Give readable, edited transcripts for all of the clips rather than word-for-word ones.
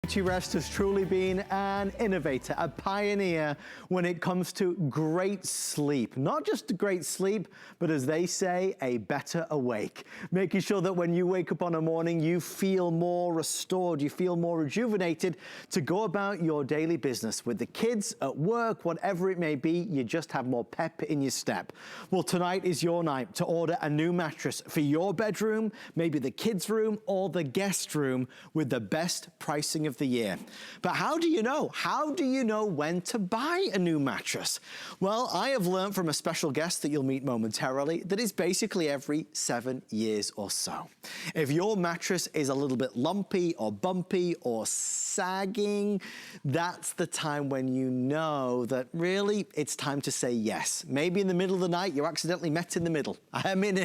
Beautyrest has truly been an innovator, a pioneer when it comes to great sleep. Not just great sleep, but as they say, a better awake. Making sure that when you wake up on a morning, you feel more restored, you feel more rejuvenated to go about your daily business. With the kids, at work, whatever it may be, you just have more pep in your step. Well, tonight is your night to order a new mattress for your bedroom, maybe the kids' room or the guest room with the best pricing of the year. But how do you know? How do you know when to buy a new mattress? Well, I have learned from a special guest that you'll meet momentarily that it's basically every 7 years or so. If your mattress is a little bit lumpy or bumpy or sagging, that's the time when you know that really it's time to say yes. Maybe in the middle of the night you accidentally met in the middle. I mean,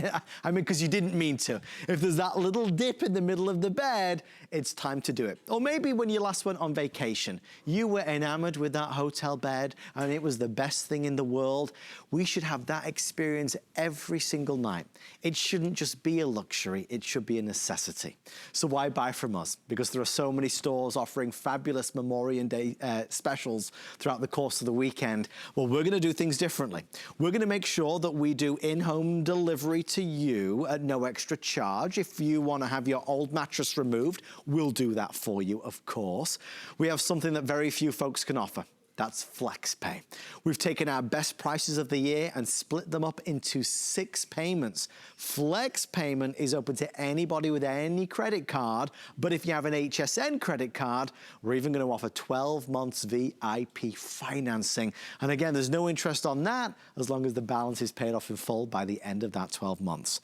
because you didn't mean to. If there's that little dip in the middle of the bed, it's time to do it. Or maybe when you last went on vacation, you were enamored with that hotel bed and it was the best thing in the world. We should have that experience every single night. It shouldn't just be a luxury, it should be a necessity. So why buy from us? Because there are so many stores offering fabulous Memorial Day specials throughout the course of the weekend. Well, we're gonna do things differently. We're gonna make sure that we do in-home delivery to you at no extra charge. If you wanna have your old mattress removed, we'll do that for you, of course. We have something that very few folks can offer. That's FlexPay. We've taken our best prices of the year and split them up into 6 payments. Flex payment is open to anybody with any credit card, but if you have an HSN credit card, we're even going to offer 12 months VIP financing. And again, there's no interest on that as long as the balance is paid off in full by the end of that 12 months.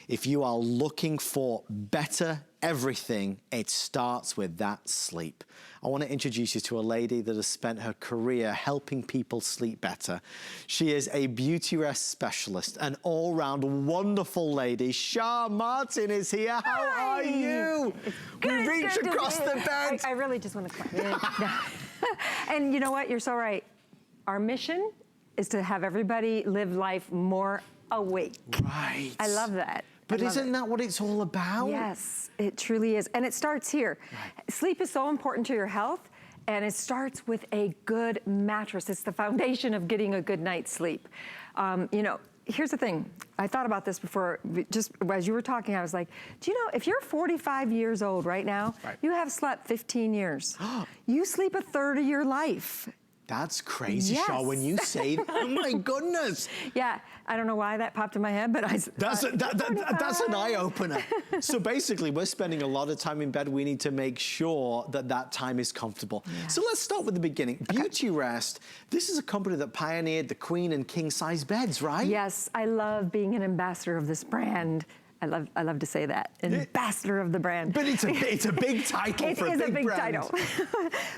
If you are looking for better everything, it starts with that sleep. I want to introduce you to a lady that has spent her career helping people sleep better. She is a Beautyrest specialist, an all-round wonderful lady. Shah Martin is here. How are you? Good, we reach across the bed. I really just want to clap. And you know what? You're so right. Our mission is to have everybody live life more awake. Right. I love that. But isn't that what it's all about? Yes, it truly is. And it starts here. Right. Sleep is so important to your health, and it starts with a good mattress. It's the foundation of getting a good night's sleep. You know, here's the thing. I thought about this before, just as you were talking, I was like, do you know, if you're 45 years old right now, you have slept 15 years. You sleep a third of your life. That's crazy, Shaw, when you say that. Oh my goodness. Yeah, I don't know why that popped in my head, but that's an eye-opener. So basically, we're spending a lot of time in bed. We need to make sure that that time is comfortable. Yeah. So let's start with the beginning. Okay. Beautyrest, this is a company that pioneered the queen and king size beds, right? Yes, I love being an ambassador of this brand. I love to say that, ambassador of the brand. But it's a big title for a big brand. Title.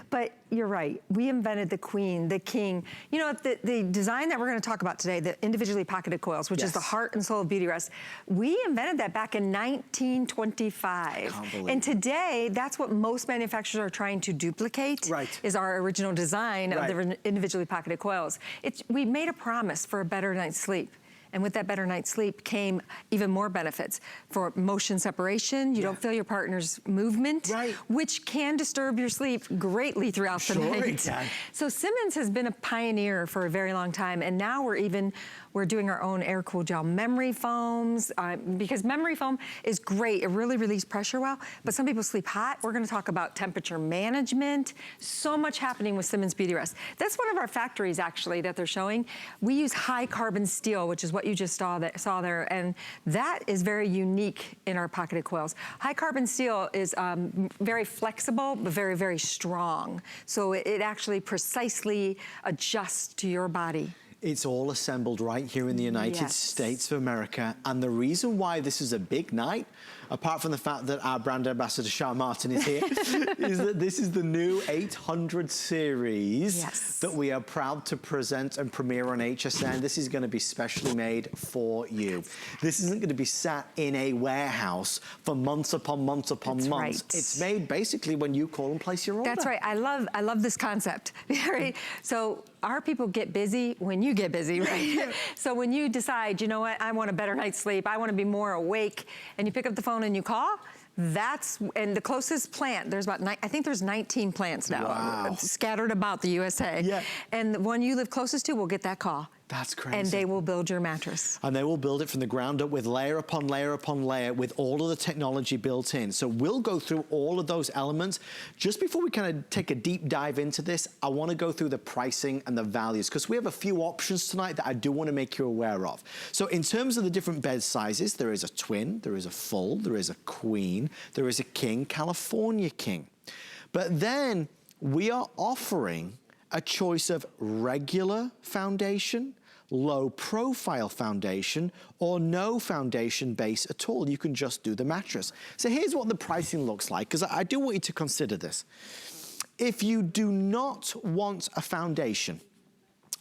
But you're right. We invented the queen, the king. You know, the design that we're going to talk about today, the individually pocketed coils, which is the heart and soul of Beautyrest, we invented that back in 1925. And today, that's what most manufacturers are trying to duplicate. Is our original design of the individually pocketed coils. We made a promise for a better night's sleep. And with that better night's sleep came even more benefits. For motion separation, you don't feel your partner's movement, which can disturb your sleep greatly throughout the night. So Simmons has been a pioneer for a very long time, and now we're doing our own air-cooled gel memory foams, because memory foam is great. It really relieves pressure well, but some people sleep hot. We're gonna talk about temperature management. So much happening with Simmons Beautyrest. That's one of our factories, actually, that they're showing. We use high carbon steel, which is what you just saw there, and that is very unique in our pocketed coils. High carbon steel is very flexible, but very, very strong. So it actually precisely adjusts to your body. It's all assembled right here in the United States of America. And the reason why this is a big night, apart from the fact that our brand ambassador, Shah Martin, is here, is that this is the new 800 series that we are proud to present and premiere on HSN. This is going to be specially made for you. This isn't going to be sat in a warehouse for months upon months upon months. It's made basically when you call and place your order. That's right. I love this concept. So our people get busy when you get busy, right? So when you decide, you know what, I want a better night's sleep, I want to be more awake, and you pick up the phone and you call, and the closest plant, there's about, I think there's 19 plants now scattered about the USA. Yeah. And the one you live closest to will get that call. That's crazy. And they will build your mattress. And they will build it from the ground up with layer upon layer upon layer with all of the technology built in. So we'll go through all of those elements. Just before we kind of take a deep dive into this, I want to go through the pricing and the values because we have a few options tonight that I do want to make you aware of. So in terms of the different bed sizes, there is a twin, there is a full, there is a queen, there is a king, California king. But then we are offering a choice of regular foundation, low profile foundation, or no foundation base at all. You can just do the mattress. So here's what the pricing looks like, because I do want you to consider this. If you do not want a foundation,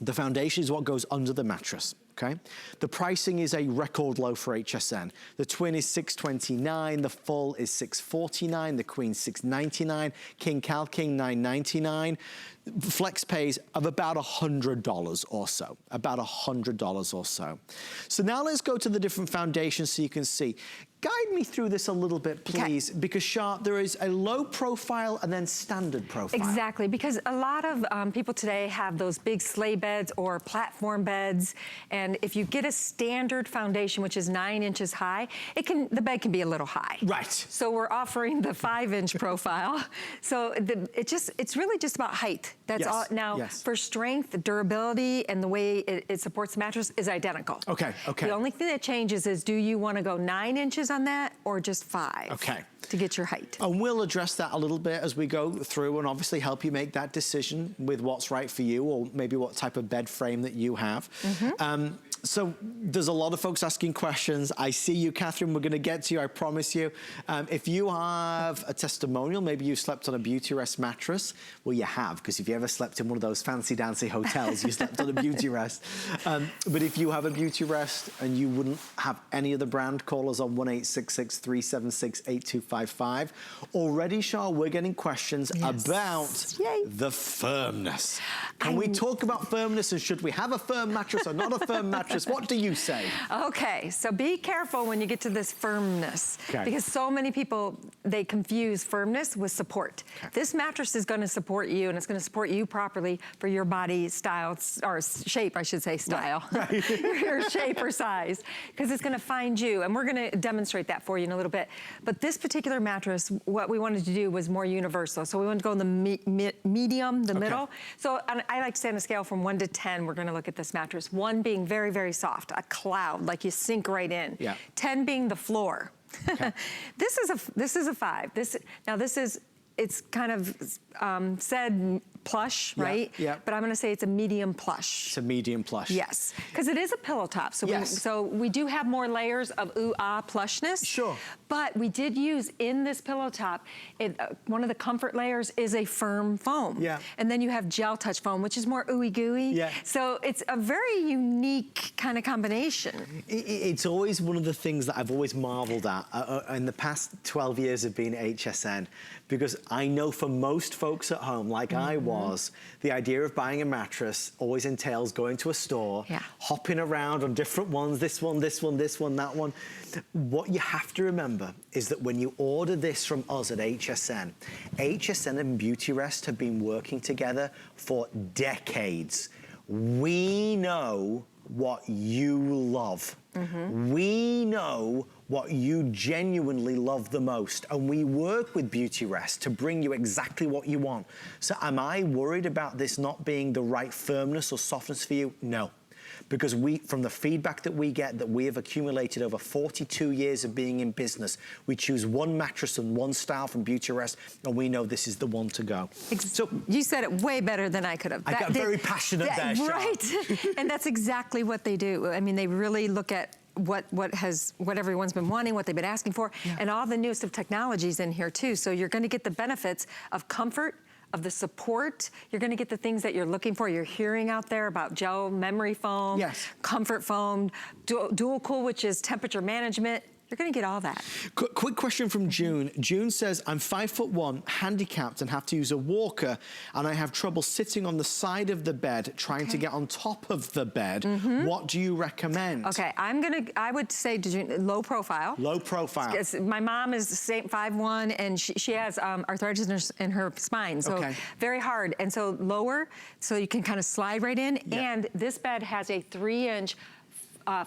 the foundation is what goes under the mattress. Okay, the pricing is a record low for HSN. The twin is $629, the full is $649, the queen $699, King Cal King $999. Flex pays of about $100 or so, about $100 or so. So now let's go to the different foundations so you can see. Guide me through this a little bit, please, because Shar, there is a low profile and then standard profile. Exactly, because a lot of people today have those big sleigh beds or platform beds, and if you get a standard foundation, which is 9 inches high, the bed can be a little high. Right. So we're offering the 5-inch profile. So it's really just about height. That's all. Now, for strength, durability, and the way it supports the mattress is identical. Okay, okay. The only thing that changes is, do you want to go 9 inches on that or just 5? Okay. To get your height. And we'll address that a little bit as we go through and obviously help you make that decision with what's right for you or maybe what type of bed frame that you have. So there's a lot of folks asking questions. I see you, Catherine. We're going to get to you, I promise you. If you have a testimonial, maybe you slept on a Beautyrest mattress. Well, you have, because if you ever slept in one of those fancy dancy hotels, you slept on a Beautyrest. But if you have a Beautyrest and you wouldn't have any other brand, call us on 1-866-376-8255. Already, Shar, we're getting questions about the firmness. Can we talk about firmness, and should we have a firm mattress or not a firm mattress? What do you say? Okay, so be careful when you get to this firmness, because so many people, they confuse firmness with support. This mattress is going to support you, and it's going to support you properly for your body style, or shape, I should say, style. Your shape or size, because it's going to find you, and we're going to demonstrate that for you in a little bit. But this particular mattress, what we wanted to do was more universal. So we wanted to go in the medium, the middle. So I like to say on a scale from 1 to 10, we're going to look at this mattress. 1 being very, very soft, a cloud, like you sink right in. 10 being the floor. This is a 5. It's kind of said plush, right? But I'm going to say it's a medium plush. It's a medium plush. Yes, because it is a pillow top. So we do have more layers of ooh-ah plushness. Sure. But we did use in this pillow top, one of the comfort layers is a firm foam. And then you have gel touch foam, which is more ooey gooey. So it's a very unique kind of combination. It's always one of the things that I've always marveled at in the past 12 years of being at HSN, because I know for most folks at home, like I was, the idea of buying a mattress always entails going to a store, hopping around on different ones, this one, this one, this one, that one. What you have to remember is that when you order this from us at HSN and Beautyrest have been working together for decades. We know what you love. We know what you genuinely love the most, and we work with Beautyrest to bring you exactly what you want. So am I worried about this not being the right firmness or softness for you? No. Because from the feedback that we get, that we have accumulated over 42 years of being in business, we choose one mattress and one style from Beautyrest, and we know this is the one to go. So you said it way better than I could have. I got very passionate there, Shar. Right, and that's exactly what they do. I mean, they really look at what everyone's been wanting, what they've been asking for, and all the newest of technologies in here too. So you're going to get the benefits of comfort, of the support. You're going to get the things that you're looking for. You're hearing out there about gel memory foam, comfort foam, dual cool, which is temperature management, You're gonna get all that. Quick question from June. June says, I'm 5'1", handicapped and have to use a walker, and I have trouble sitting on the side of the bed trying to get on top of the bed. What do you recommend? Okay, I would say low profile. Low profile. My mom is the same 5'1", and she has arthritis in her spine, so very hard. And so lower, so you can kind of slide right in. And this bed has a 3-inch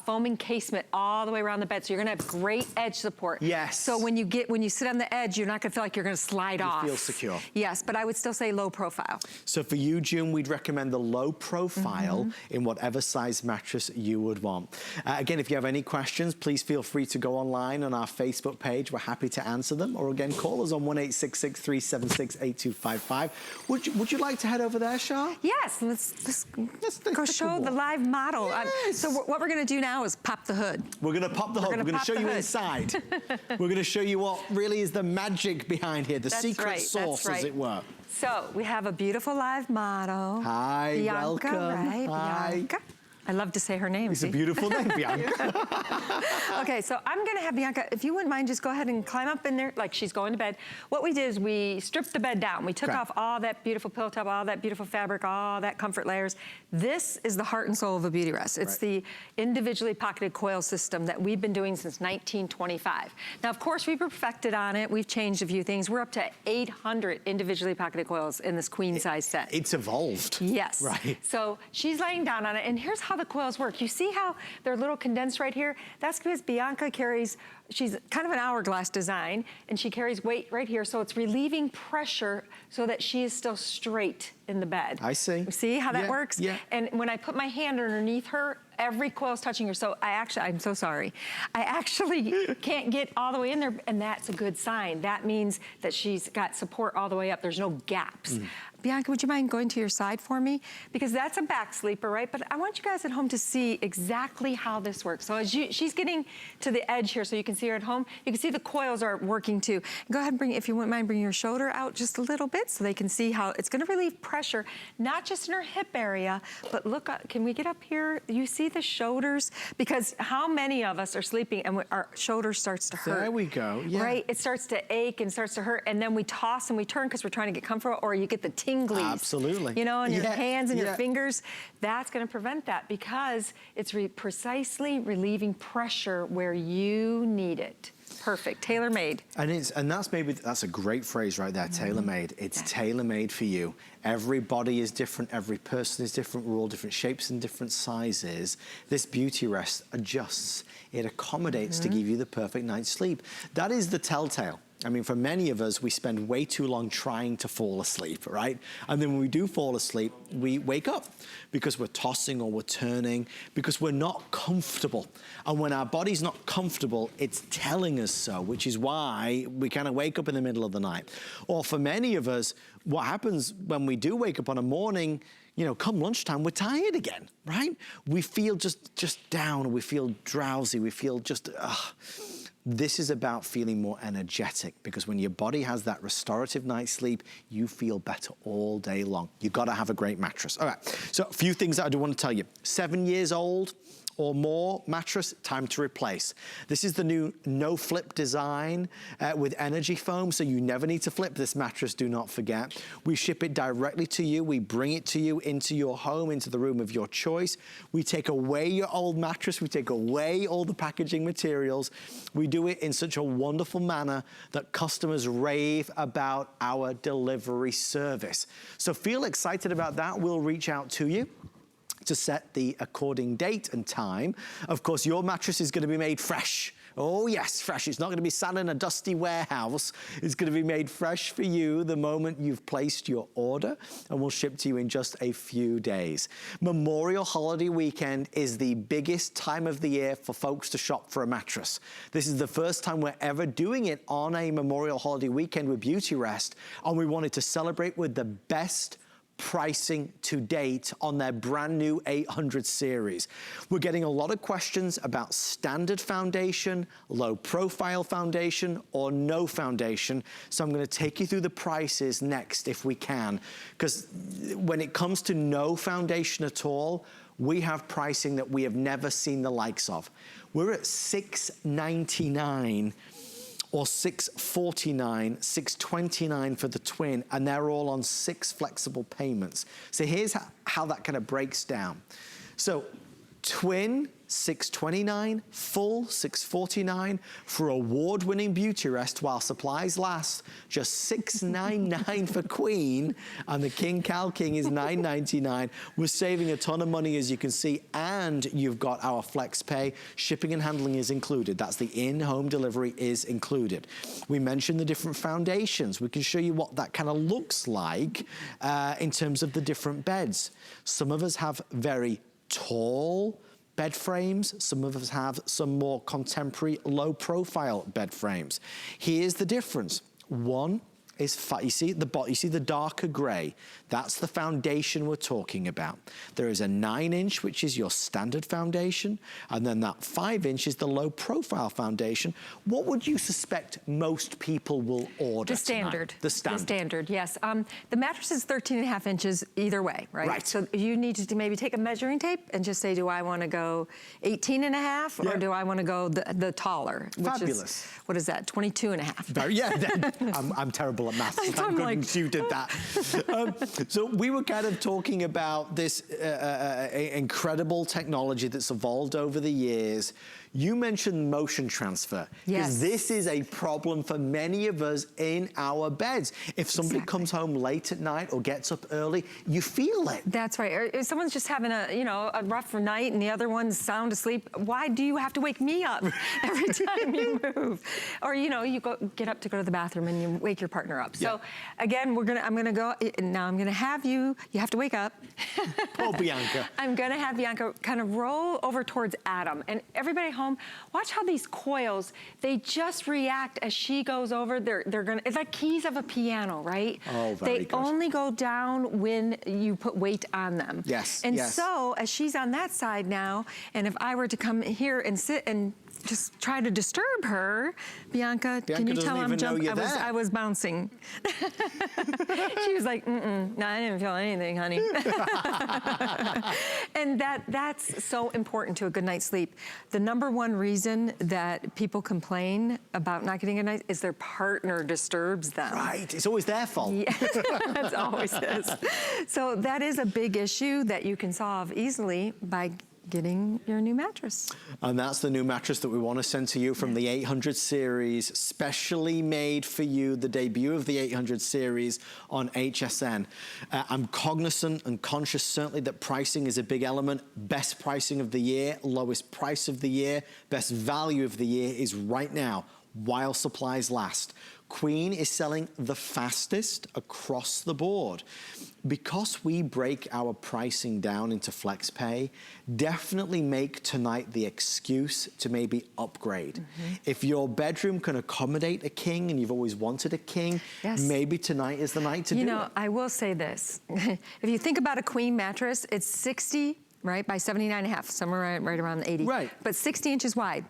foaming casement all the way around the bed, so you're gonna have great edge support. Yes. So when you sit on the edge, you're not gonna feel like you're gonna slide off. You feel secure. Yes, but I would still say low profile. So for you, June, we'd recommend the low profile in whatever size mattress you would want. Again, if you have any questions, please feel free to go online on our Facebook page. We're happy to answer them. Or again, call us on 1-866-376-8255. Would you like to head over there, Shah? Yes, let's go show the live model. Yes. So what we're gonna do now is pop the hood. We're gonna pop the hood. We're gonna show you inside. We're gonna show you what really is the magic behind here, the secret sauce, as it were. So we have a beautiful live model. Hi, Bianca, welcome. right? Hi. Bianca. I love to say her name. It's a beautiful name, Bianca. Okay, so I'm gonna have Bianca, if you wouldn't mind, just go ahead and climb up in there like she's going to bed. What we did is we stripped the bed down. We took off all that beautiful pillow top, all that beautiful fabric, all that comfort layers. This is the heart and soul of a Beautyrest. It's the individually pocketed coil system that we've been doing since 1925. Now, of course, we perfected on it. We've changed a few things. We're up to 800 individually pocketed coils in this queen size set. It's evolved. Yes. Right. So she's laying down on it, and here's how the coils work. You see how they're a little condensed right here? That's because Bianca carries, she's kind of an hourglass design, and she carries weight right here, so it's relieving pressure so that she is still straight in the bed. I see. See how that works? Yeah. And when I put my hand underneath her, every coil's touching her. So I'm so sorry. I actually can't get all the way in there, and that's a good sign. That means that she's got support all the way up. There's no gaps. Bianca, would you mind going to your side for me? Because that's a back sleeper, right? But I want you guys at home to see exactly how this works. So as she's getting to the edge here so you can see her at home, you can see the coils are working too. Go ahead and if you wouldn't mind, bring your shoulder out just a little bit so they can see how it's gonna relieve pressure, not just in her hip area, but look, can we get up here? You see the shoulders? Because how many of us are sleeping and our shoulder starts to hurt? There we go, Right, it starts to ache and starts to hurt, and then we toss and we turn because we're trying to get comfortable, or you get the tinglies. Absolutely. You know, in your hands and your fingers. That's gonna prevent that because it's precisely relieving pressure where you need it. Perfect, tailor-made. And that's a great phrase right there, tailor-made. It's tailor-made for you. Every body is different, every person is different, we're all different shapes and different sizes. This Beautyrest adjusts, it accommodates to give you the perfect night's sleep. That is the telltale. I mean, for many of us, we spend way too long trying to fall asleep, right? And then when we do fall asleep, we wake up because we're tossing or we're turning, because we're not comfortable. And when our body's not comfortable, it's telling us so, which is why we kind of wake up in the middle of the night. Or for many of us, what happens when we do wake up on a morning, you know, come lunchtime, we're tired again, right? We feel just down, we feel drowsy, we feel just, This is about feeling more energetic, because when your body has that restorative night's sleep, you feel better all day long. You've got to have a great mattress. All right, so a few things that I do want to tell you. 7 years old or more mattress, time to replace. This is the new no-flip design with energy foam, so you never need to flip this mattress, do not forget. We ship it directly to you. We bring it to you into your home, into the room of your choice. We take away your old mattress. We take away all the packaging materials. We do it in such a wonderful manner that customers rave about our delivery service. So feel excited about that. We'll reach out to you to set the according date and time. Of course, your mattress is going to be made fresh. Oh yes, fresh. It's not going to be sat in a dusty warehouse. It's going to be made fresh for you the moment you've placed your order, and we'll ship to you in just a few days. Memorial Holiday Weekend is the biggest time of the year for folks to shop for a mattress. This is the first time we're ever doing it on a Memorial Holiday Weekend with Beautyrest, and we wanted to celebrate with the best pricing to date on their brand new 800 series. We're getting a lot of questions about standard foundation, low profile foundation, or no foundation. So I'm going to take you through the prices next if we can, because when it comes to no foundation at all, we have pricing that we have never seen the likes of. We're at $699 or $649, $629 for the twin, and they're all on 6 flexible payments. So here's how that kind of breaks down. So twin, $629, full, $649, for award-winning Beautyrest while supplies last, just $699 for queen, and the King Cal King is $999. We're saving a ton of money, as you can see, and you've got our flex pay. Shipping and handling is included. That's the in-home delivery is included. We mentioned the different foundations. We can show you what that kind of looks like in terms of the different beds. Some of us have very tall bed frames. Some of us have some more contemporary low profile bed frames. Here's the difference. One is, you see the darker gray. That's the foundation we're talking about. There is a 9-inch, which is your standard foundation, and then that 5-inch is the low profile foundation. What would you suspect most people will order? The standard. Tonight? The standard. The standard, yes. The mattress is 13.5 inches either way, right? Right. So you need to maybe take a measuring tape and just say, do I want to go 18.5 or do I want to go the taller? Fabulous. Which is, what is that, 22.5? Yeah, I'm terrible at maths, so thank goodness you did that. So we were kind of talking about this incredible technology that's evolved over the years. You mentioned motion transfer. Yes. Because this is a problem for many of us in our beds. If somebody comes home late at night or gets up early, you feel it. That's right. Or if someone's just having a rough night and the other one's sound asleep, why do you have to wake me up every time you move? Or you get up to go to the bathroom and you wake your partner up. So again, I'm gonna have you have to wake up. Poor Bianca. I'm gonna have Bianca kind of roll over towards Adam, and everybody home, watch how these coils, they just react as she goes over. It's like keys of a piano, right? Oh, very good. They only go down when you put weight on them. Yes, and yes. so as she's on that side now, and if I were to come here and sit and just try to disturb her, Bianca can you tell I'm jumping? I was bouncing. She was like, no, I didn't feel anything, honey. And that's so important to a good night's sleep. The #1 reason that people complain about not getting a night is their partner disturbs them. Right, it's always their fault. Yeah, it always is. So that is a big issue that you can solve easily by getting your new mattress. And that's the new mattress that we want to send to you from the 800 series, specially made for you, the debut of the 800 series on HSN. I'm cognizant and conscious certainly that pricing is a big element. Best pricing of the year, lowest price of the year, best value of the year is right now, while supplies last. Queen is selling the fastest across the board. Because we break our pricing down into flex pay, definitely make tonight the excuse to maybe upgrade. If your bedroom can accommodate a king and you've always wanted a king, maybe tonight is the night to do it. You know, I will say this. If you think about a queen mattress, it's 60, right, by 79.5, somewhere right around the 80. Right. But 60 inches wide.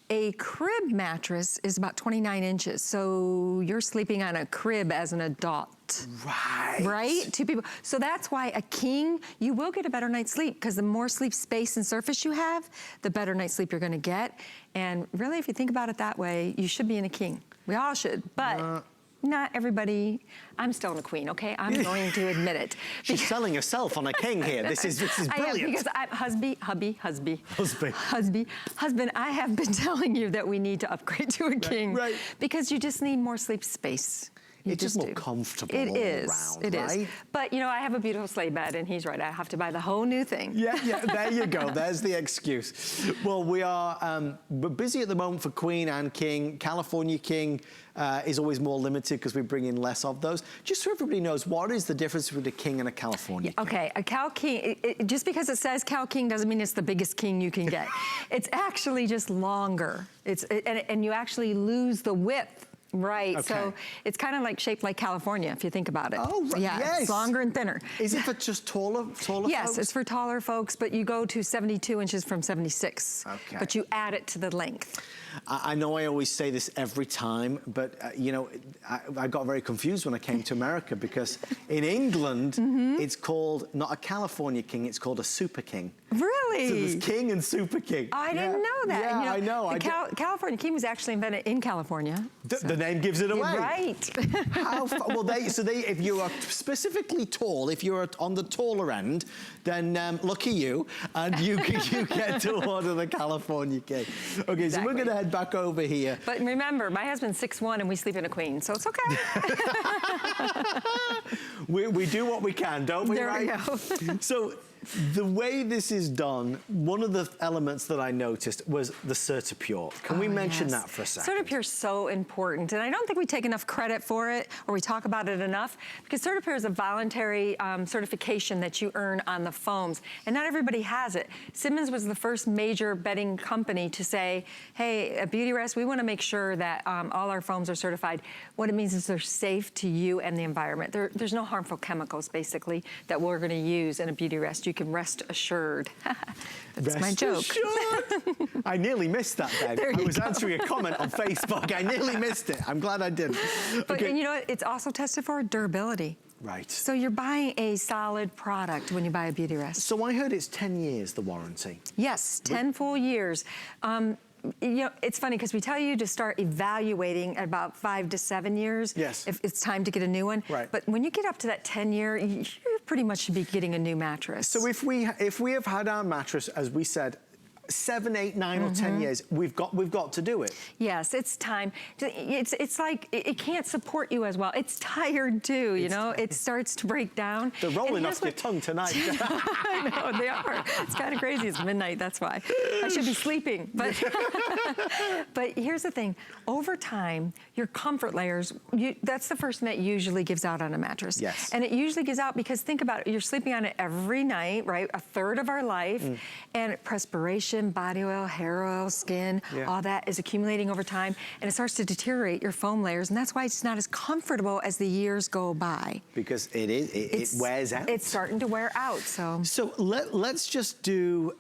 A crib mattress is about 29 inches, so you're sleeping on a crib as an adult. Right. Right? 2 people. So that's why a king, you will get a better night's sleep, because the more sleep space and surface you have, the better night's sleep you're gonna get. And really, if you think about it that way, you should be in a king. We all should, but not everybody. I'm still in a queen, okay? I'm going to admit it. She's selling herself on a king here. This is brilliant. Because husband, I have been telling you that we need to upgrade to a king. Right. Because you just need more sleep space. It's just more comfortable all around, It is. But, you know, I have a beautiful sleigh bed, and he's right. I have to buy the whole new thing. Yeah, there you go. There's the excuse. Well, we are busy at the moment for Queen and King. California King is always more limited because we bring in less of those. Just so everybody knows, what is the difference between a king and a California King? Okay, a Cal King, just because it says Cal King doesn't mean it's the biggest king you can get. It's actually just longer. And you actually lose the width Right, Okay. so it's kind of like shaped like California, if you think about it. Oh, right, yeah, yes. It's longer and thinner. Is it for just taller Yes, folks? it's for taller folks, but you go to 72 inches from 76. Okay. But you add it to the length. I know I always say this every time, but you know, I got very confused when I came to America because in England, it's called not a California king, it's called a super king. Really? So there's king and super king. I didn't know that. Yeah, you know, I know. The California king was actually invented in California. The name gives it away. Right. How well, if you are specifically tall, if you're on the taller end, then lucky you, and you get to order the California king. Okay, so we're going to head back over here. But remember, my husband's 6'1" and we sleep in a queen, so it's okay. we do what we can, don't we? There right? we go. So the way this is done, one of the elements that I noticed was the Certipure. Can we mention that for a second? Certipure is so important, and I don't think we take enough credit for it, or we talk about it enough, because Certipure is a voluntary certification that you earn on the foams, and not everybody has it. Simmons was the first major bedding company to say, hey, at Beautyrest, we want to make sure that all our foams are certified. What it means is they're safe to you and the environment. There's no harmful chemicals, basically, that we're going to use in a Beautyrest. You can rest assured. That's my joke. I nearly missed that then. I was answering a comment on Facebook. I nearly missed it. I'm glad I didn't. But and you know what? It's also tested for durability. Right. So you're buying a solid product when you buy a Beautyrest. So I heard it's 10 years, the warranty. Yes, 10 full years. You know, it's funny because we tell you to start evaluating at about 5 to 7 years. Yes. If it's time to get a new one. Right. But when you get up to that 10-year, you pretty much should be getting a new mattress. So if we have had our mattress, as we said, 7, 8, 9, or 10 years, we've got to do it. Yes, it's time. It's like it can't support you as well. It's tired too, you know. It starts to break down. They're rolling off your tongue tonight. I know, they are. It's kind of crazy. It's midnight, that's why. I should be sleeping. But, but here's the thing. Over time, your comfort layers, that's the first thing that usually gives out on a mattress. Yes. And it usually gives out because think about it. You're sleeping on it every night, right? A third of our life. And perspiration, body oil, hair oil, skin, all that is accumulating over time, and it starts to deteriorate your foam layers, and that's why it's not as comfortable as the years go by. Because it wears out. It's starting to wear out, so. So let's just do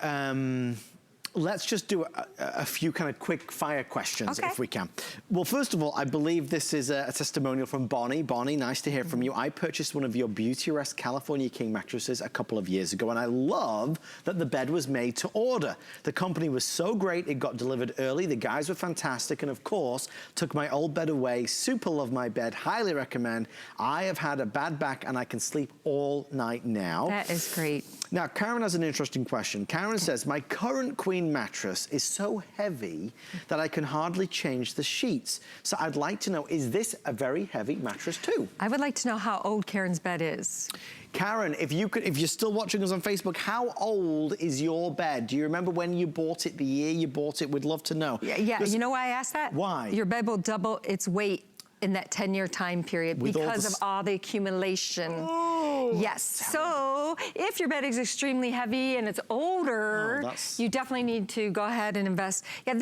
a few kind of quick fire questions if we can. Well, first of all, I believe this is a testimonial from Bonnie. Bonnie, nice to hear from you. I purchased one of your Beautyrest California King mattresses a couple of years ago, and I love that the bed was made to order. The company was so great, it got delivered early, the guys were fantastic, and of course, took my old bed away. Super love my bed, highly recommend. I have had a bad back and I can sleep all night now. That is great. Now, Karen has an interesting question. Karen says, my current queen mattress is so heavy that I can hardly change the sheets. So I'd like to know, is this a very heavy mattress too? I would like to know how old Karen's bed is. Karen, if you're still watching us on Facebook, how old is your bed? Do you remember when you bought it, the year you bought it? We'd love to know. Yeah, you know why I asked that? Why? Your bed will double its weight in that 10-year time period because of all the accumulation. Oh, yes, so if your bed is extremely heavy and it's older, you definitely need to go ahead and invest. Yeah,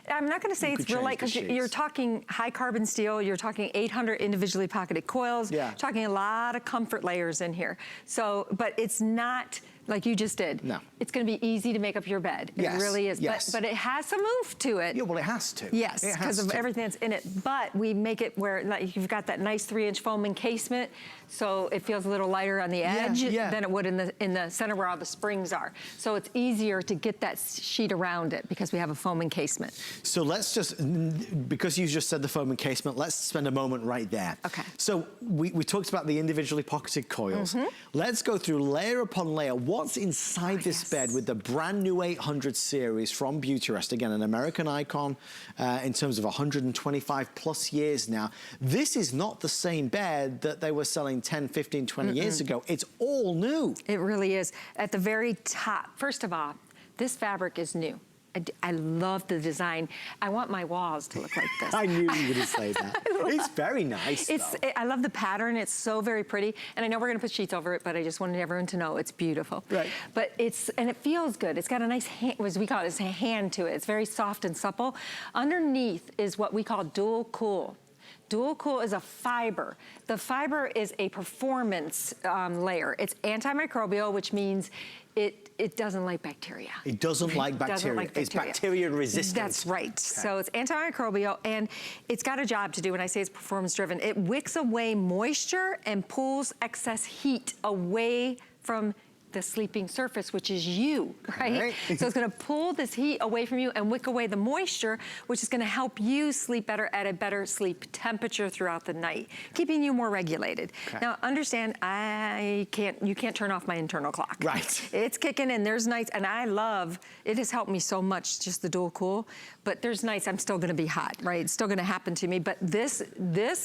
I'm not gonna say it's real light because you're talking high carbon steel, you're talking 800 individually pocketed coils, talking a lot of comfort layers in here. So, but it's not like you just did. No. It's gonna be easy to make up your bed. It really is. Yes. But it has some oomph to it. Yeah, well, it has to. Yes, because of everything that's in it. But we make it where like, you've got that nice 3-inch foam encasement, so it feels a little lighter on the edge than it would in the center where all the springs are. So it's easier to get that sheet around it because we have a foam encasement. So let's just, because you just said the foam encasement, let's spend a moment right there. Okay. So we talked about the individually pocketed coils. Let's go through layer upon layer. What's inside this bed with the brand new 800 series from Beautyrest? Again, an American icon in terms of 125 plus years now. This is not the same bed that they were selling 10, 15, 20 years ago. It's all new. It really is. At the very top, first of all, this fabric is new. I love the design. I want my walls to look like this. I knew you were going to say that. It's very nice, I love the pattern. It's so very pretty. And I know we're going to put sheets over it, but I just wanted everyone to know it's beautiful. Right. But and it feels good. It's got a nice hand, as we call it, it's a hand to it. It's very soft and supple. Underneath is what we call dual cool. Dual Cool is a fiber. The fiber is a performance layer. It's antimicrobial, which means it doesn't like bacteria. It doesn't like bacteria. It's bacteria resistant. That's right. Okay. So it's antimicrobial, and it's got a job to do. When I say it's performance driven, it wicks away moisture and pulls excess heat away from the sleeping surface, which is you, right? So it's gonna pull this heat away from you and wick away the moisture, which is gonna help you sleep better at a better sleep temperature throughout the night, keeping you more regulated. Okay. Now, understand, you can't turn off my internal clock. Right. It's kicking in, there's nights, and it has helped me so much, just the dual cool, but there's nights I'm still gonna be hot, right? It's still gonna happen to me, but this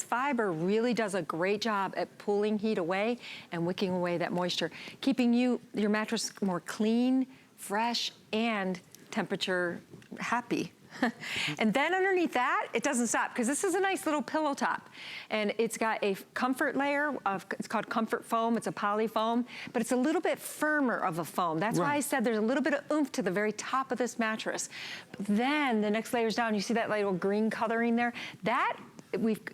fiber really does a great job at pulling heat away and wicking away that moisture, keeping your mattress more clean, fresh, and temperature happy. And then underneath that, it doesn't stop, because this is a nice little pillow top. And it's got a comfort layer it's called comfort foam. It's a poly foam, but it's a little bit firmer of a foam. That's why I said there's a little bit of oomph to the very top of this mattress. But then the next layer's down, you see that little green coloring there? That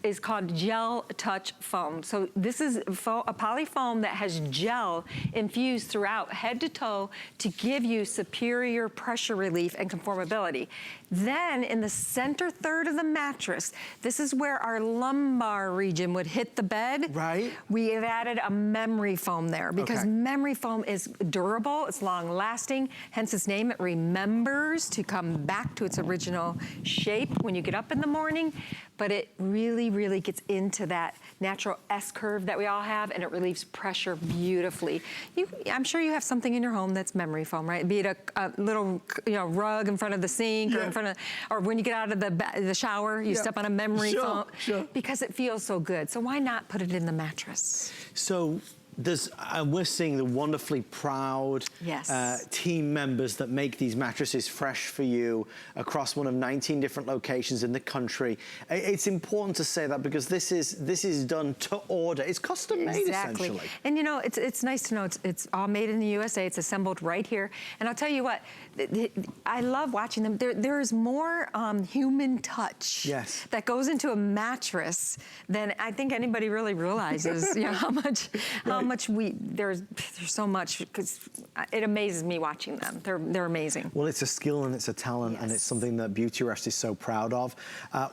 is called gel touch foam. So this is a poly foam that has gel infused throughout head to toe to give you superior pressure relief and conformability. Then in the center third of the mattress, this is where our lumbar region would hit the bed. Right. We have added a memory foam there because memory foam is durable, it's long lasting, hence its name. It remembers to come back to its original shape when you get up in the morning, but it really, really gets into that natural S curve that we all have, and it relieves pressure beautifully. I'm sure you have something in your home that's memory foam, right? Be it a little rug in front of the sink or in front of, or when you get out of the shower, you step on a memory foam. Because it feels so good. So why not put it in the mattress? So we're seeing the wonderfully proud team members that make these mattresses fresh for you across one of 19 different locations in the country. It's important to say that because this is done to order. It's custom made, essentially. And it's nice to know it's all made in the USA. It's assembled right here. And I'll tell you what, I love watching them. There is more human touch that goes into a mattress than I think anybody really realizes. How much there's so much, because it amazes me watching them. They're amazing. Well, it's a skill and it's a talent, and it's something that Beautyrest is so proud of.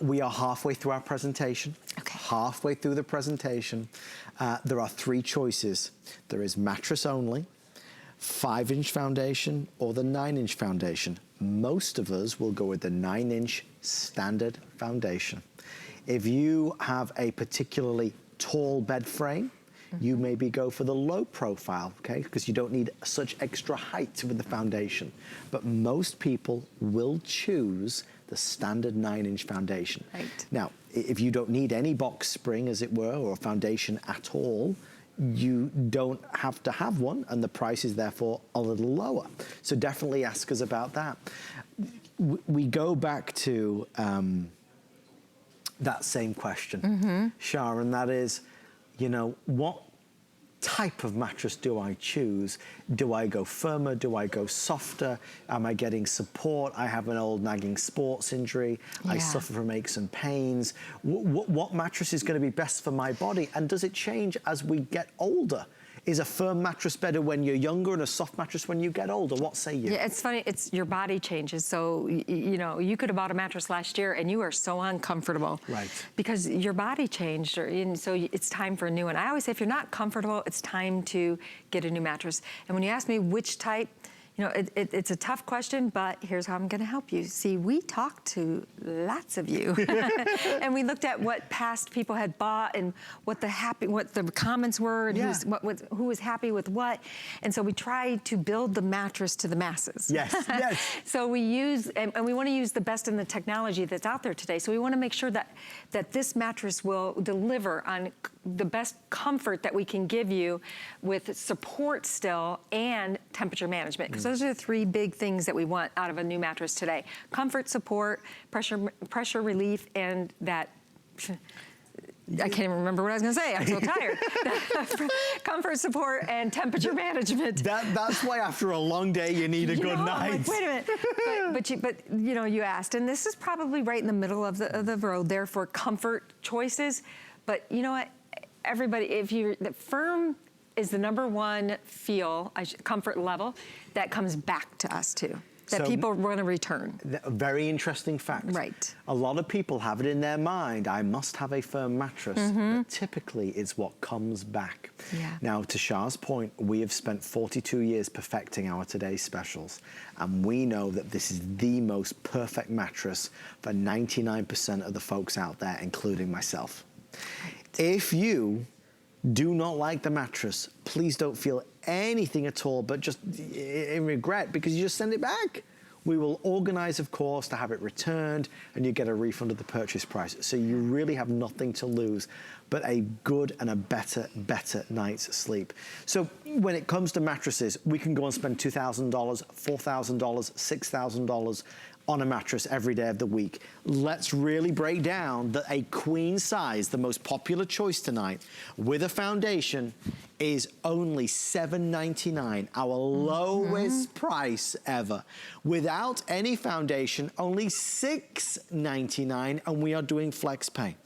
We are halfway through our presentation. Halfway through the presentation. There are 3 choices. There is mattress only, 5-inch foundation, or the 9-inch foundation. Most of us will go with the 9-inch standard foundation. If you have a particularly tall bed frame, you maybe go for the low profile, because you don't need such extra height with the foundation. But most people will choose the standard 9-inch foundation. Now, if you don't need any box spring, as it were, or a foundation at all, you don't have to have one, and the price is therefore a little lower. So definitely ask us about that. We go back to that same question, Shah, and that is, what type of mattress do I choose? Do I go firmer? Do I go softer? Am I getting support? I have an old nagging sports injury. I suffer from aches and pains. What mattress is going to be best for my body? And does it change as we get older? Is a firm mattress better when you're younger and a soft mattress when you get older? What say you? Yeah, it's funny, it's your body changes. So, you could have bought a mattress last year and you are so uncomfortable. Right. Because your body changed, and so it's time for a new one. I always say if you're not comfortable, it's time to get a new mattress. And when you ask me which type, it's a tough question, but here's how I'm gonna help you. See, we talked to lots of you. And we looked at what past people had bought and what the comments were, and who was happy with what. And so we tried to build the mattress to the masses. Yes, yes. So we use, and we wanna use the best in the technology that's out there today. So we wanna make sure that this mattress will deliver on the best comfort that we can give you with support still and temperature management. Because Those are the three big things that we want out of a new mattress today. Comfort, support, pressure relief, and that... I can't even remember what I was going to say. I'm so tired. Comfort, support, and temperature management. That's why after a long day you need a good night. Like, wait a minute. But you know, you asked, and this is probably right in the middle of the road there for comfort choices. But you know what? Everybody, the firm is the #1 comfort level that comes back to us too. That people want to return. A very interesting fact. Right. A lot of people have it in their mind, I must have a firm mattress, but typically it's what comes back. Yeah. Now, to Shah's point, we have spent 42 years perfecting our today's specials, and we know that this is the most perfect mattress for 99% of the folks out there, including myself. Right. If you do not like the mattress, please don't feel anything at all, but just in regret, because you just send it back. We will organize, of course, to have it returned, and you get a refund of the purchase price. So you really have nothing to lose, but a good and a better night's sleep. So when it comes to mattresses, we can go and spend $2,000, $4,000, $6,000 on a mattress every day of the week. Let's really break down that a queen size, the most popular choice tonight, with a foundation, is only $7.99, our lowest price ever. Without any foundation, only $6.99, and we are doing flex pay.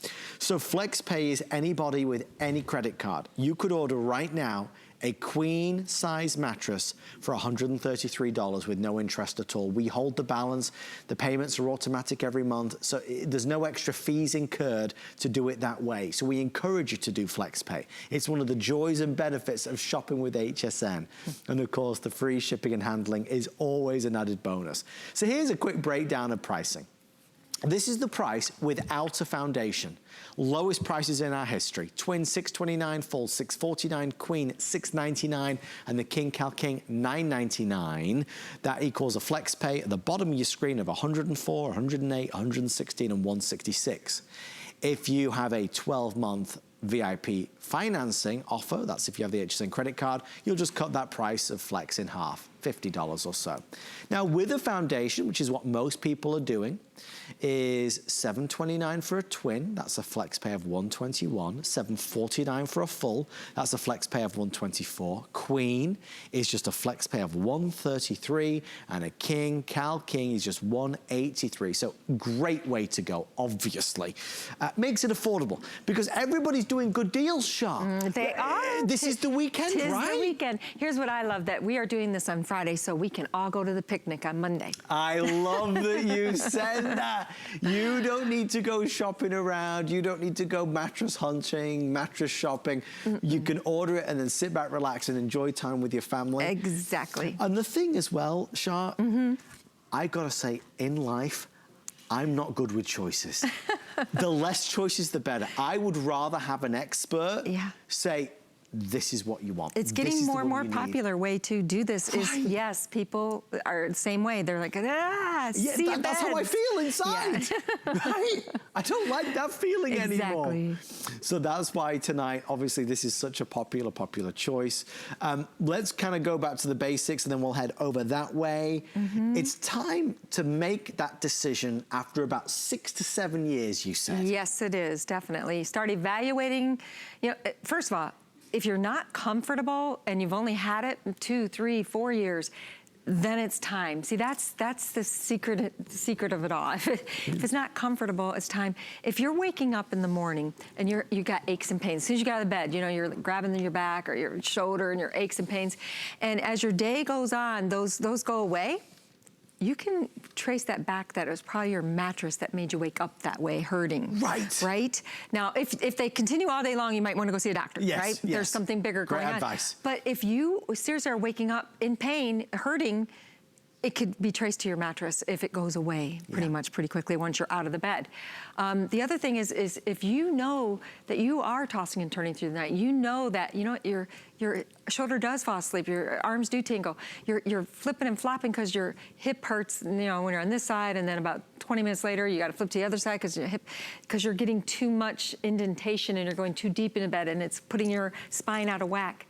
So flex pay is anybody with any credit card. You could order right now a queen size mattress for $133 with no interest at all. We hold the balance. The payments are automatic every month, so there's no extra fees incurred to do it that way. So we encourage you to do FlexPay. It's one of the joys and benefits of shopping with HSN. And of course, the free shipping and handling is always an added bonus. So here's a quick breakdown of pricing. This is the price without a foundation. Lowest prices in our history. Twin $629, full $649, queen $699, and the King Cal King $999. That equals a flex pay at the bottom of your screen of $104, $108, $116, and $166. If you have a 12-month VIP financing offer, that's if you have the HSN credit card, you'll just cut that price of flex in half, $50 or so. Now with a foundation, which is what most people are doing, is $729 for a twin, that's a flex pay of $121, $749 for a full, that's a flex pay of $124. Queen is just a flex pay of $133, and a King, Cal King is just $183. So great way to go, obviously. Makes it affordable because everybody's doing good deals, Shah. They are. This is the weekend, right? Tis the weekend. Here's what I love, that we are doing this on Friday so we can all go to the picnic on Monday. I love that you said that. You don't need to go shopping around. You don't need to go mattress hunting, mattress shopping. You can order it and then sit back, relax, and enjoy time with your family. Exactly. And the thing as well, Shah, I gotta say, in life, I'm not good with choices. The less choices, the better. I would rather have an expert say, this is what you want. It's getting more and more popular way to do this is, yes, people are the same way. They're like, that's how I feel inside, right? I don't like that feeling anymore. So that's why tonight, obviously, this is such a popular choice. Let's kind of go back to the basics and then we'll head over that way. It's time to make that decision after about 6 to 7 years, you said. Yes, it is, definitely. Start evaluating, you know, first of all, if you're not comfortable and you've only had it 2, 3, 4 years, then it's time. See, that's the secret of it all. If it's not comfortable, it's time. If you're waking up in the morning and you got aches and pains, as soon as you get out of bed, you know, you're grabbing your back or your shoulder and your aches and pains, and as your day goes on, those go away. You can trace that back, that it was probably your mattress that made you wake up that way, hurting. Right? Now, if they continue all day long, you might want to go see a doctor, right? There's something bigger going on. Great advice. But if you seriously are waking up in pain, hurting, it could be traced to your mattress if it goes away pretty quickly once you're out of the bed. The other thing is if you know that you are tossing and turning through the night, you know that, you know, your shoulder does fall asleep, your arms do tingle, you're flipping and flopping because your hip hurts, you know, when you're on this side, and then about 20 minutes later, you got to flip to the other side because you're getting too much indentation and you're going too deep into bed and it's putting your spine out of whack.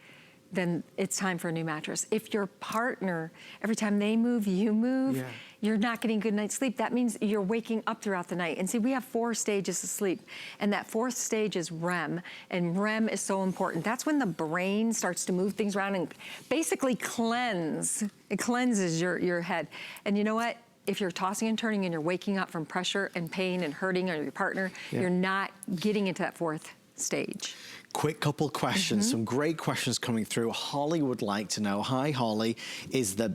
then it's time for a new mattress. If your partner, every time they move, you move, you're not getting good night's sleep. That means you're waking up throughout the night. And see, we have 4 stages of sleep, and that 4th stage is REM, and REM is so important. That's when the brain starts to move things around and basically cleanse. It cleanses your head. And you know what? If you're tossing and turning and you're waking up from pressure and pain and hurting on your partner, you're not getting into that 4th stage. Quick couple questions, some great questions coming through. Holly would like to know, hi Holly,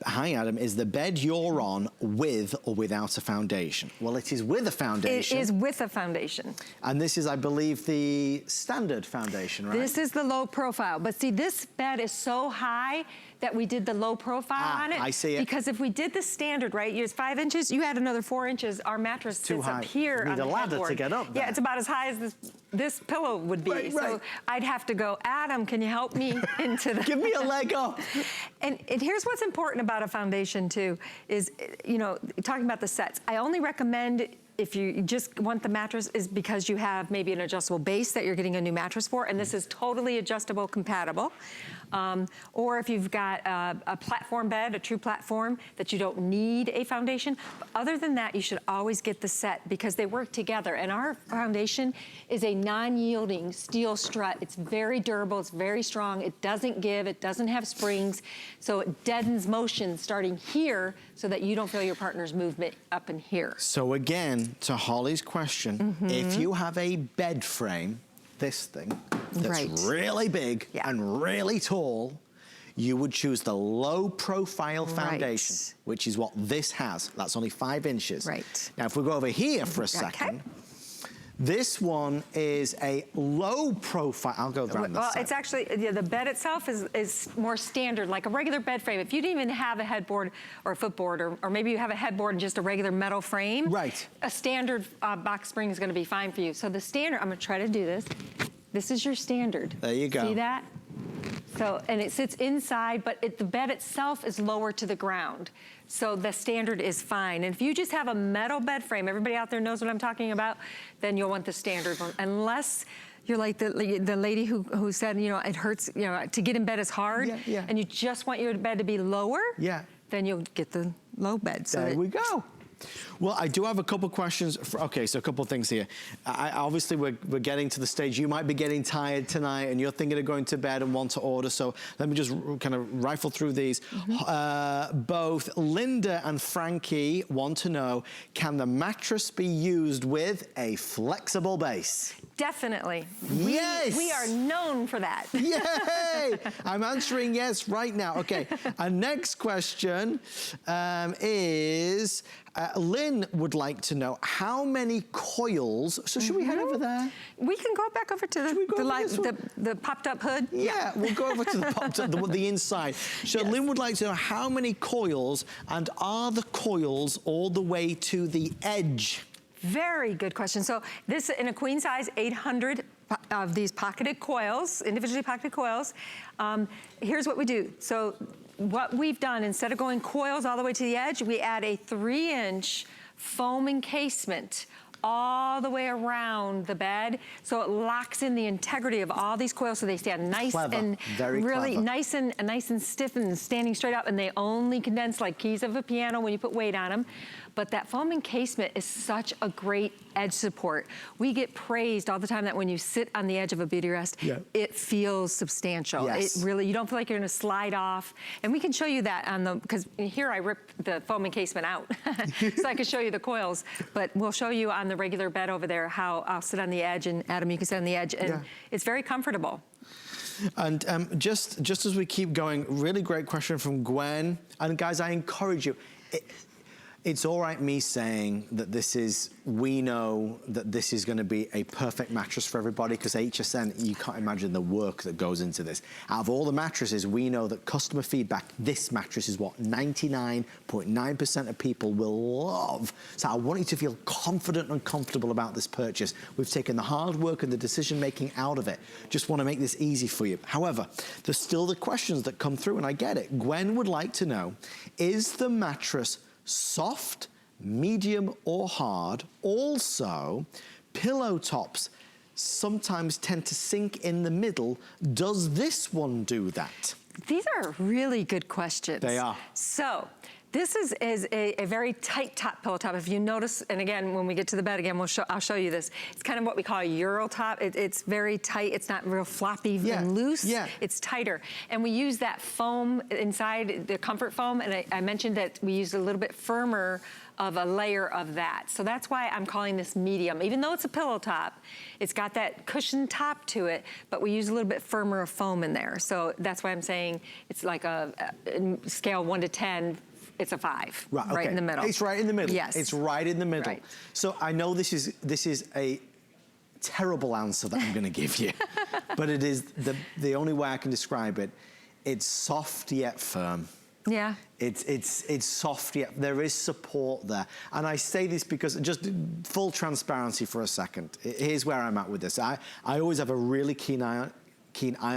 hi Adam, is the bed you're on with or without a foundation? Well, it is with a foundation. It is with a foundation. And this is, I believe, the standard foundation, right? This is the low profile, but see, this bed is so high that we did the low profile on it. I see it. Because if we did the standard, right, it's 5 inches, you add another 4 inches, our mattress sits up here on the headboard. You need a ladder to get up there. Yeah, it's about as high as this pillow would be. Right. So I'd have to go, Adam, can you help me into the... Give me a leg up. And here's what's important about a foundation too, is, you know, talking about the sets, I only recommend if you just want the mattress is because you have maybe an adjustable base that you're getting a new mattress for, and this is totally adjustable compatible. Or if you've got a platform bed, a true platform, that you don't need a foundation. But other than that, you should always get the set because they work together. And our foundation is a non-yielding steel strut. It's very durable, it's very strong, it doesn't give, it doesn't have springs, so it deadens motion starting here so that you don't feel your partner's movement up in here. So again, to Holly's question, if you have a bed frame, this thing, that's really big and really tall, you would choose the low profile foundation, which is what this has. That's only 5 inches. Now, if we go over here for a second, this one is a low profile. I'll go around this side. It's actually, the bed itself is more standard, like a regular bed frame. If you didn't even have a headboard or a footboard, or maybe you have a headboard and just a regular metal frame, a standard box spring is gonna be fine for you. So the standard, I'm gonna try to do this. This is your standard. There you go. See that? So, and it sits inside, but the bed itself is lower to the ground. So the standard is fine. And if you just have a metal bed frame, everybody out there knows what I'm talking about, then you'll want the standard one. Unless you're like the lady who said, you know, it hurts, you know, to get in bed is hard, and you just want your bed to be lower, then you'll get the low bed. So there we go. Well, I do have a couple questions. Okay, so a couple things here. Obviously, we're getting to the stage. You might be getting tired tonight and you're thinking of going to bed and want to order. So let me just kind of rifle through these. Both Linda and Frankie want to know, can the mattress be used with a flexible base? Definitely. Yes! We are known for that. Yay! I'm answering yes right now. Okay, our next question is, Lynn would like to know how many coils, so should we head over there? We can go back over to the popped up hood. Yeah, we'll go over to the popped up, the inside. So Lynn would like to know how many coils, and are the coils all the way to the edge? Very good question. So this, in a queen size, 800 of these pocketed coils, individually pocketed coils. Here's what we do. So what we've done, instead of going coils all the way to the edge, we add a 3-inch foam encasement all the way around the bed, so it locks in the integrity of all these coils, so they stand nice and really nice and stiff and standing straight up, and they only condense like keys of a piano when you put weight on them. But that foam encasement is such a great edge support. We get praised all the time that when you sit on the edge of a Beautyrest, it feels substantial. It really, you don't feel like you're gonna slide off. And we can show you that on the, because here I ripped the foam encasement out so I can show you the coils. But we'll show you on the regular bed over there how I'll sit on the edge, and Adam, you can sit on the edge, and it's very comfortable. And just as we keep going, really great question from Gwen. And guys, I encourage you, it's all right me saying that we know that this is gonna be a perfect mattress for everybody, because HSN, you can't imagine the work that goes into this. Out of all the mattresses, we know that customer feedback, this mattress is what 99.9% of people will love. So I want you to feel confident and comfortable about this purchase. We've taken the hard work and the decision making out of it. Just wanna make this easy for you. However, there's still the questions that come through, and I get it. Gwen would like to know, is the mattress soft, medium, or hard? Also, pillow tops sometimes tend to sink in the middle. Does this one do that? These are really good questions. They are. So, this is a very tight top pillow top. If you notice, and again, when we get to the bed again, I'll show you this. It's kind of what we call a Euro top. It's very tight. It's not real floppy and loose. Yeah. It's tighter. And we use that foam inside, the comfort foam, and I mentioned that we used a little bit firmer of a layer of that. So that's why I'm calling this medium. Even though it's a pillow top, it's got that cushioned top to it, but we use a little bit firmer of foam in there. So that's why I'm saying it's like a scale 1 to 10, it's a 5, right in the middle. It's right in the middle. Yes. It's right in the middle. Right. So I know this is a terrible answer that I'm gonna give you, but it is the only way I can describe it. It's soft yet firm. Yeah. It's soft yet there is support there. And I say this because, just full transparency for a second, here's where I'm at with this. I always have a really keen eye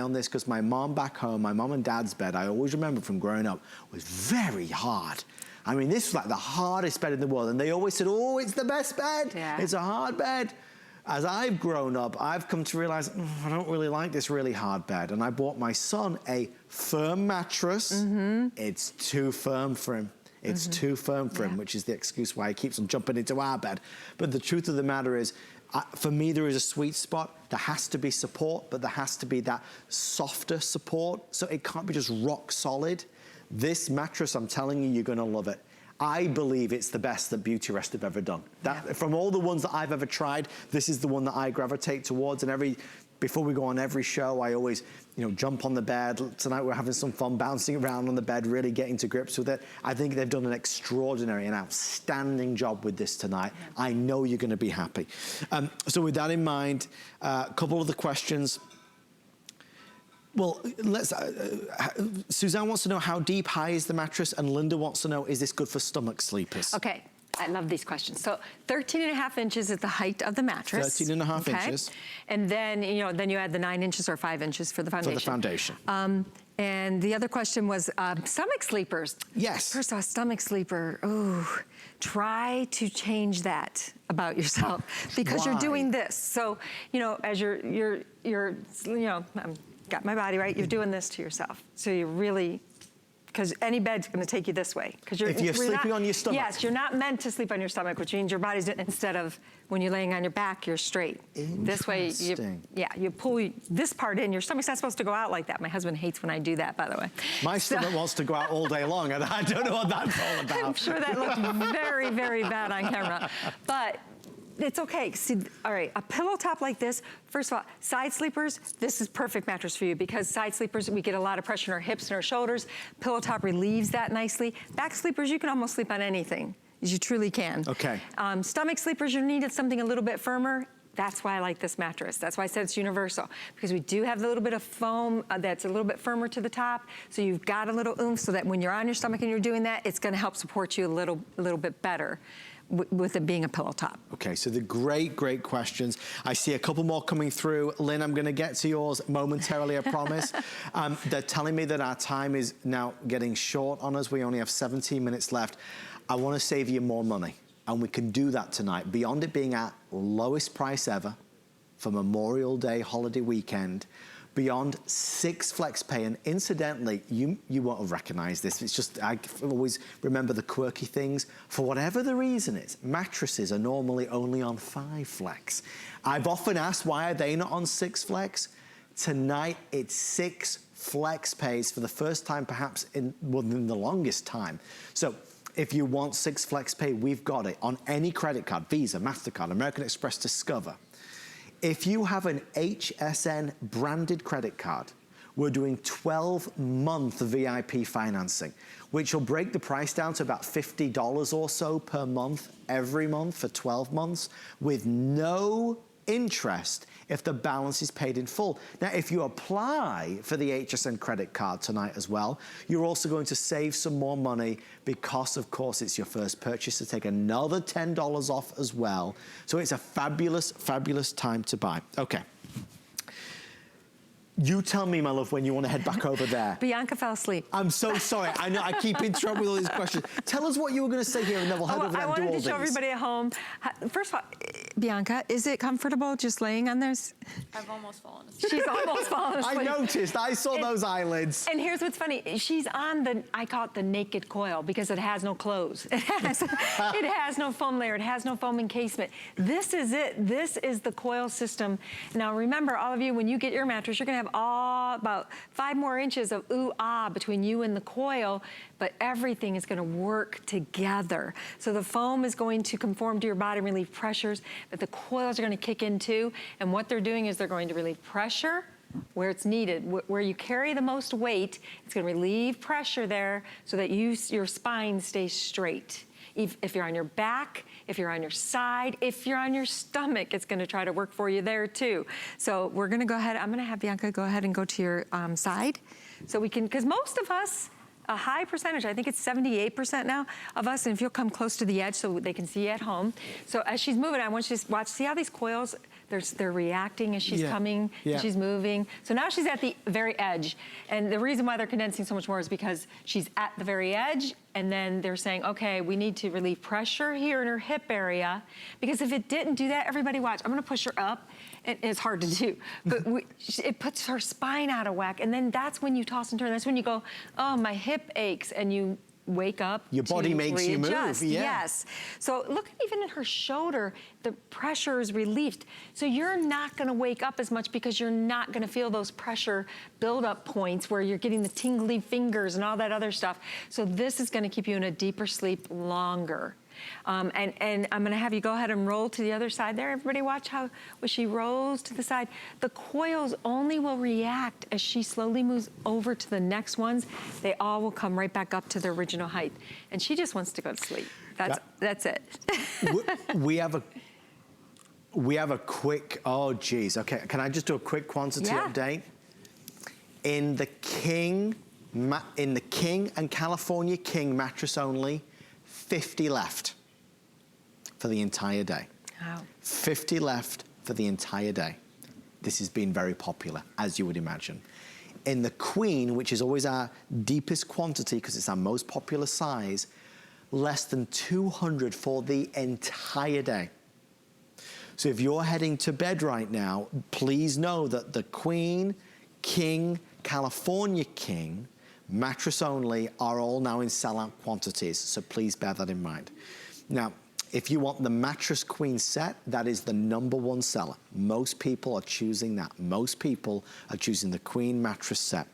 on this, because my mom back home, my mom and dad's bed, I always remember from growing up, was very hard. I mean, this was like the hardest bed in the world, and they always said, oh, it's the best bed. Yeah. It's a hard bed. As I've grown up, I've come to realize, I don't really like this really hard bed, and I bought my son a firm mattress. It's too firm for him. It's too firm for him, which is the excuse why he keeps on jumping into our bed. But the truth of the matter is, for me, there is a sweet spot. There has to be support, but there has to be that softer support. So it can't be just rock solid. This mattress, I'm telling you, you're gonna love it. I believe it's the best that Beautyrest have ever done. From all the ones that I've ever tried, this is the one that I gravitate towards. And before we go on every show, I always, jump on the bed. Tonight we're having some fun bouncing around on the bed, really getting to grips with it. I think they've done an extraordinary and outstanding job with this tonight. I know you're gonna be happy. So with that in mind, a couple of the questions. Well, Suzanne wants to know, how deep, high is the mattress? And Linda wants to know, is this good for stomach sleepers? Okay, I love these questions. So 13.5 inches is the height of the mattress. 13.5 inches. And then, then you add the 9 inches or 5 inches for the foundation. For the foundation. And the other question was stomach sleepers. Yes. First off, stomach sleeper, ooh, try to change that about yourself, because you're doing this. So, as you're got my body right, you're doing this to yourself. So you're really, because any bed's gonna take you this way. If you're sleeping on your stomach. Yes, you're not meant to sleep on your stomach, which means your body's, instead of when you're laying on your back, you're straight. This way, you pull this part in. Your stomach's not supposed to go out like that. My husband hates when I do that, by the way. My stomach wants to go out all day long, and I don't know what that's all about. I'm sure that looks very, very bad on camera. But it's okay. See, all right, a pillow top like this, first of all, side sleepers, this is perfect mattress for you, because side sleepers, we get a lot of pressure in our hips and our shoulders. Pillow top relieves that nicely. Back sleepers, you can almost sleep on anything. You truly can. Okay. Stomach sleepers, you needed something a little bit firmer. That's why I like this mattress. That's why I said it's universal, because we do have a little bit of foam that's a little bit firmer to the top. So you've got a little oomph, so that when you're on your stomach and you're doing that, it's gonna help support you a little bit better with it being a pillow top. Okay, so the great questions. I see a couple more coming through. Lynn, I'm gonna get to yours momentarily, I promise. They're telling me that our time is now getting short on us. We only have 17 minutes left. I wanna save you more money, and we can do that tonight. Beyond it being our lowest price ever for Memorial Day holiday weekend, beyond 6 flex pay, and incidentally, you won't have recognized this. It's just, I always remember the quirky things. For whatever the reason is, mattresses are normally only on 5 flex. I've often asked, why are they not on 6 flex? Tonight, it's 6 flex pays for the first time, perhaps in the longest time. So if you want 6 flex pay, we've got it on any credit card, Visa, MasterCard, American Express, Discover. If you have an HSN branded credit card, we're doing 12-month VIP financing, which will break the price down to about $50 or so per month, every month for 12 months, with no interest if the balance is paid in full. Now, if you apply for the HSN credit card tonight as well, you're also going to save some more money, because of course it's your first purchase, to take another $10 off as well. So it's a fabulous, fabulous time to buy. Okay. You tell me, my love, when you want to head back over there. Bianca fell asleep. I'm so sorry. I know I keep interrupting with all these questions. Tell us what you were going to say here, and then we'll head over there and do all these. I wanted to show everybody at home. First of all, Bianca, is it comfortable just laying on this? I've almost fallen asleep. She's almost fallen asleep. I noticed. I saw those eyelids. And here's what's funny. She's on the, I call it the naked coil, because it has no clothes. It has no foam layer. It has no foam encasement. This is it. This is the coil system. Now remember, all of you, when you get your mattress, you're going to have about 5 more inches of ooh-ah between you and the coil, but everything is going to work together. So the foam is going to conform to your body, relieve pressures, but the coils are going to kick in too. And what they're doing is they're going to relieve pressure where it's needed. Where you carry the most weight, it's going to relieve pressure there so that your spine stays straight. If you're on your back, if you're on your side, if you're on your stomach, it's gonna try to work for you there too. So we're gonna go ahead, I'm gonna have Bianca go ahead and go to your side. So we can, because most of us, a high percentage, I think it's 78% now of us, and if you'll come close to the edge so they can see you at home. So as she's moving, I want you to watch, see how these coils, they're reacting as she's coming, and she's moving. So now she's at the very edge. And the reason why they're condensing so much more is because she's at the very edge, and then they're saying, okay, we need to relieve pressure here in her hip area, because if it didn't do that, everybody watch, I'm gonna push her up, and it's hard to do, but it puts her spine out of whack, and then that's when you toss and turn. That's when you go, oh, my hip aches, and you wake up. Your body makes you move, Yes. So look, even in her shoulder, the pressure is relieved. So you're not gonna wake up as much because you're not gonna feel those pressure buildup points where you're getting the tingly fingers and all that other stuff. So this is gonna keep you in a deeper sleep longer. And I'm gonna have you go ahead and roll to the other side there. Everybody watch how when she rolls to the side. The coils only will react as she slowly moves over to the next ones. They all will come right back up to their original height. And she just wants to go to sleep. That's it. we have a quick, oh geez, okay, can I just do a quick quantity update? In the King and California King mattress only, 50 left for the entire day. Wow. 50 left for the entire day. This has been very popular, as you would imagine. In the Queen, which is always our deepest quantity because it's our most popular size, less than 200 for the entire day. So if you're heading to bed right now, please know that the Queen, King, California King, mattress only are all now in sellout quantities, so please bear that in mind. Now, if you want the Mattress Queen set, that is the #1 seller. Most people are choosing that. Most people are choosing the Queen mattress set.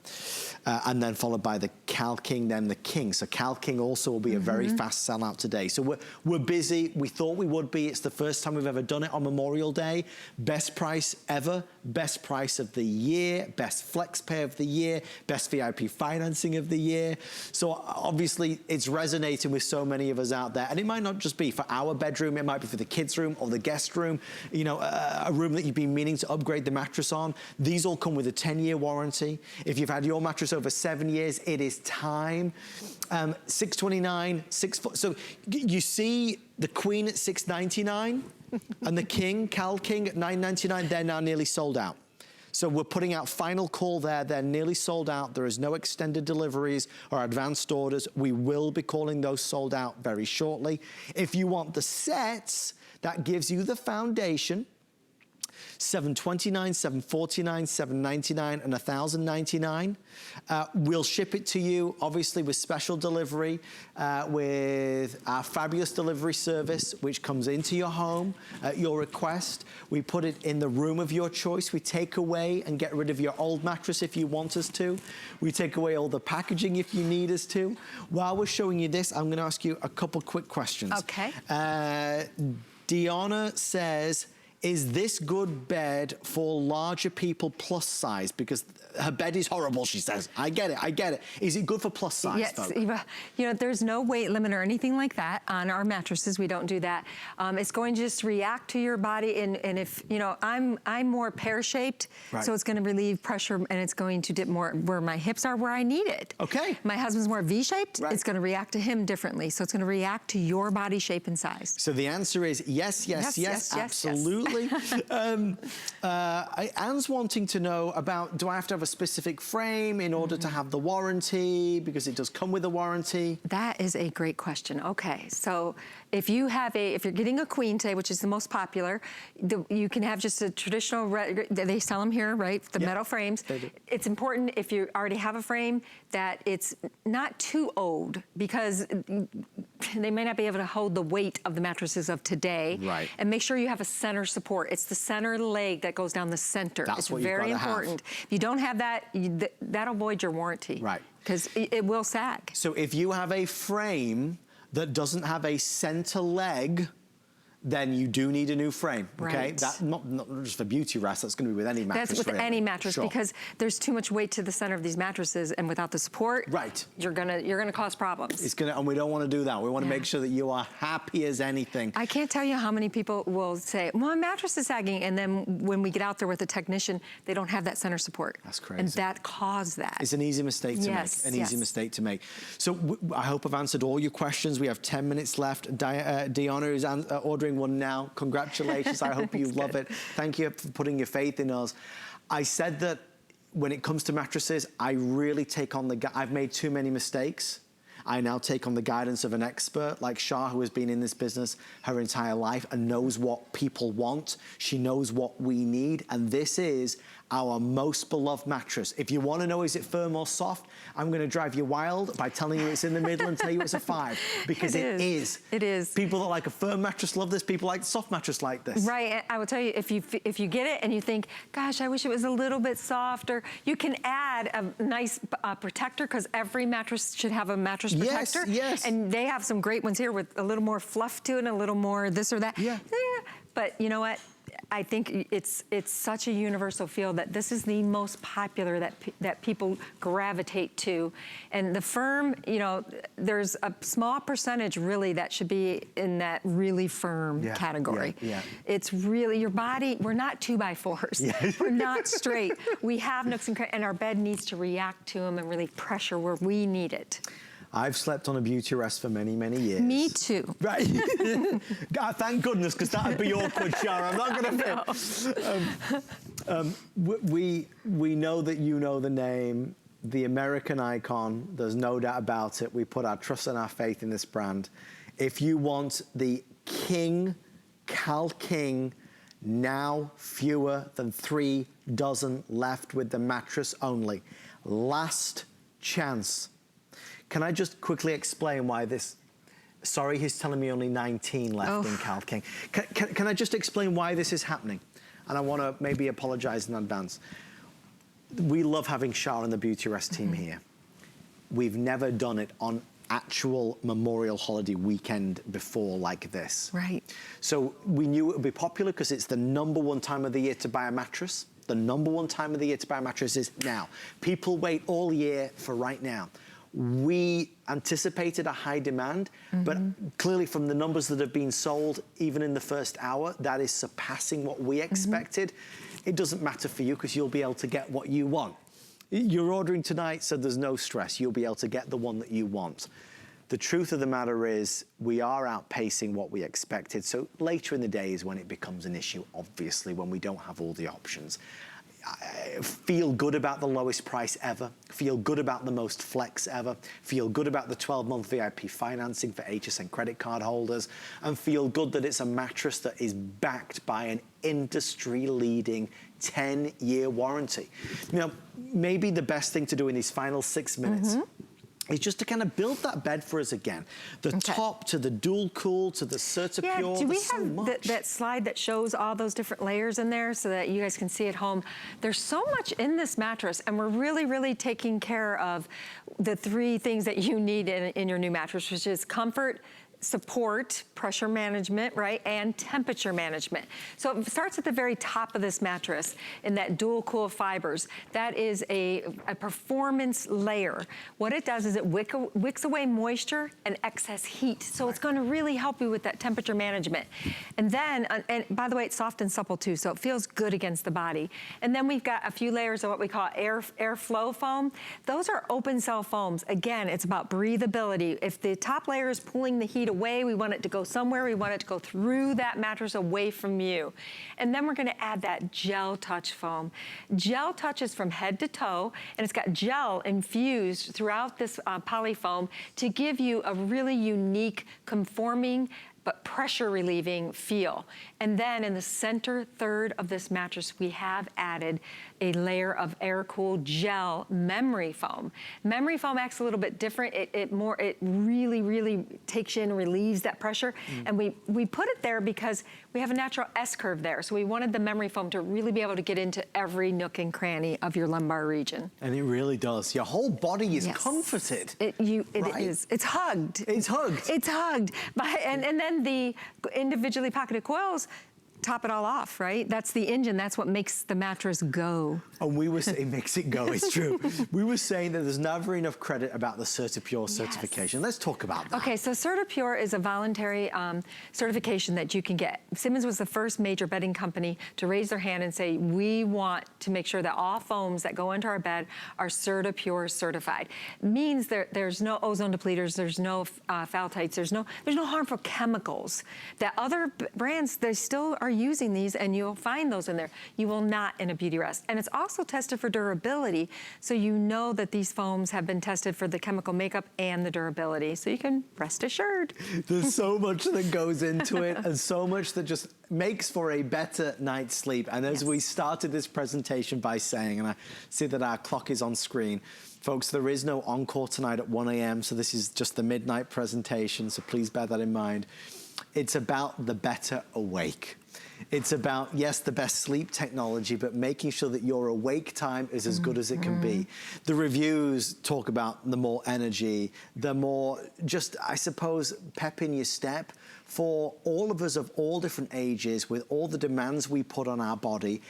And then followed by the Cal King, then the King. So Cal King also will be a very fast sellout today. So we're busy. We thought we would be. It's the first time we've ever done it on Memorial Day. Best price ever. Best price of the year. Best flex pay of the year. Best VIP financing of the year. So obviously it's resonating with so many of us out there. And it might not just be for our bedroom. It might be for the kids' room or the guest room. You know, a room that you've been meaning to upgrade the mattress on. These all come with a 10-year warranty. If you've had your mattress over 7 years, it is time. $629, so you see the Queen at $699 and the King, Cal King at $999, they're now nearly sold out. So we're putting out final call there. They're nearly sold out. There is no extended deliveries or advanced orders. We will be calling those sold out very shortly. If you want the sets, that gives you the foundation, $729, $749, $799, and $1,099. We'll ship it to you, obviously, with special delivery, with our fabulous delivery service, which comes into your home at your request. We put it in the room of your choice. We take away and get rid of your old mattress if you want us to. We take away all the packaging if you need us to. While we're showing you this, I'm going to ask you a couple quick questions. Okay. Deanna says, is this good bed for larger people plus size? Because her bed is horrible, she says. I get it, I get it. Is it good for plus size, yes, folks? Eva, you know, there's no weight limit or anything like that on our mattresses. We don't do that. It's going to just react to your body, and if, you know, I'm more pear-shaped, so it's gonna relieve pressure, and it's going to dip more where my hips are, where I need it. Okay. My husband's more V-shaped, it's gonna react to him differently, so it's gonna react to your body shape and size. So the answer is yes, yes, yes, yes, absolutely. exactly. Anne's wanting to know about, do I have to have a specific frame in order to have the warranty? Because it does come with a warranty. That is a great question. Okay, so if you're getting a queen today, which is the most popular, you can have just a traditional, they sell them here, right? The metal frames. It's important if you already have a frame that it's not too old, because they may not be able to hold the weight of the mattresses of today. Right. And make sure you have a center support. It's the center leg that goes down the center. That's what you've got to have. It's very important. If you don't have that, that'll void your warranty. Right. Because it will sag. So if you have a frame that doesn't have a center leg, then you do need a new frame, okay? Right. That, not just for Beautyrest, that's gonna be with any mattress. That's with any mattress, sure. Because there's too much weight to the center of these mattresses, and without the support, right, you're gonna cause problems. It's gonna, and we don't wanna do that. We wanna make sure that you are happy as anything. I can't tell you how many people will say, well, my mattress is sagging, and then when we get out there with a technician, they don't have that center support. That's crazy. And that caused that. It's an easy mistake to make, an easy mistake to make. So I hope I've answered all your questions. We have 10 minutes left. Deanna is ordering one now. Congratulations, I hope you love it. Thank you for putting your faith in us. I said that when it comes to mattresses, I really take on I've made too many mistakes. I now take on the guidance of an expert like Shah, who has been in this business her entire life and knows what people want. She knows what we need, and this is our most beloved mattress. If you want to know, is it firm or soft, I'm going to drive you wild by telling you it's in the middle and tell you it's a 5, because it is. It is. People that like a firm mattress love this. People like soft mattress like this. Right. I will tell you, if you get it and you think, gosh, I wish it was a little bit softer, you can add a nice protector, because every mattress should have a mattress protector. Yes. And they have some great ones here with a little more fluff to it and a little more this or that. Yeah. But you know what? I think it's such a universal feel that this is the most popular that people gravitate to. And the firm, you know, there's a small percentage really that should be in that really firm category. It's really your body, we're not 2x4s. We're not straight. We have nooks and crannies, and our bed needs to react to them and really pressure where we need it. I've slept on a Beautyrest for many, many years. Me too. Right. God, thank goodness, because that would be awkward, Shara. I'm not going to fit. We know that you know the name, the American icon. There's no doubt about it. We put our trust and our faith in this brand. If you want the King, Cal King, now fewer than 3 dozen left with the mattress only. Last chance. Can I just quickly explain why this... Sorry, he's telling me only 19 left in Cal King. Can I just explain why this is happening? And I want to maybe apologize in advance. We love having Shah and the Beautyrest team here. We've never done it on actual Memorial holiday weekend before like this. Right. So we knew it would be popular because it's the #1 time of the year to buy a mattress. The #1 time of the year to buy a mattress is now. People wait all year for right now. We anticipated a high demand, but clearly from the numbers that have been sold, even in the first hour, that is surpassing what we expected. It doesn't matter for you because you'll be able to get what you want. You're ordering tonight, so there's no stress. You'll be able to get the one that you want. The truth of the matter is we are outpacing what we expected. So later in the day is when it becomes an issue, obviously, when we don't have all the options. Feel good about the lowest price ever, feel good about the most flex ever, feel good about the 12-month VIP financing for HSN credit card holders, and feel good that it's a mattress that is backed by an industry-leading 10-year warranty. You know, maybe the best thing to do in these final 6 minutes is just to kind of build that bed for us again. The top to the dual cool to the Certipure. Do we have that slide that shows all those different layers in there so that you guys can see at home? There's so much in this mattress, and we're really, really taking care of the 3 things that you need in your new mattress, which is comfort, support, pressure management, right, and temperature management. So it starts at the very top of this mattress in that dual cool fibers. That is a performance layer. What it does is it wicks away moisture and excess heat. So it's going to really help you with that temperature management. And then, and by the way, it's soft and supple too, so it feels good against the body. And then we've got a few layers of what we call airflow foam. Those are open cell foams. Again, it's about breathability. If the top layer is pulling the heat away. We want it to go somewhere. We want it to go through that mattress away from you. And then we're gonna add that gel touch foam. Gel touches from head to toe, and it's got gel infused throughout this poly foam to give you a really unique, conforming, but pressure relieving feel. And then in the center third of this mattress, we have added a layer of air-cooled gel memory foam. Memory foam acts a little bit different. It really, really takes you in and relieves that pressure. And we put it there because we have a natural S-curve there. So we wanted the memory foam to really be able to get into every nook and cranny of your lumbar region. And it really does. Your whole body is comforted. It is. It's hugged. It's hugged. It's hugged. And then the individually pocketed coils top it all off, right? That's the engine. That's what makes the mattress go. And we were saying, it makes it go, it's true. We were saying that there's never enough credit about the CertiPure certification. Let's talk about that. Okay, so CertiPure is a voluntary certification that you can get. Simmons was the first major bedding company to raise their hand and say, we want to make sure that all foams that go into our bed are CertiPure certified. It means there's no ozone depleters, there's no phthalates, there's no harmful chemicals. That other brands, they still are using these, and you'll find those in there. You will not in a Beautyrest. And it's also tested for durability, so you know that these foams have been tested for the chemical makeup and the durability, so you can rest assured. There's so much that goes into it, and so much that just makes for a better night's sleep. And as we started this presentation by saying, and I see that our clock is on screen, folks, there is no encore tonight at 1 a.m., so this is just the midnight presentation, so please bear that in mind. It's about the better awake. It's about, yes, the best sleep technology, but making sure that your awake time is as good as it can be. The reviews talk about the more energy, the more just, I suppose, pep in your step. For all of us of all different ages, with all the demands we put on our body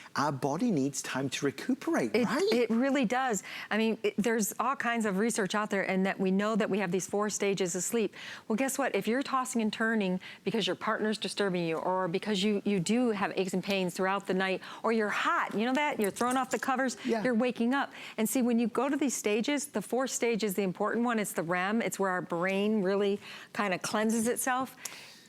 needs time to recuperate, right? It really does. I mean, there's all kinds of research out there, and that we know that we have these 4 stages of sleep. Well, guess what? If you're tossing and turning because your partner's disturbing you, or because you do have aches and pains throughout the night, or you're hot, you know that? You're throwing off the covers, you're waking up. And see, when you go to these stages, the 4th stage is the important one. It's the REM. It's where our brain really kind of cleanses itself.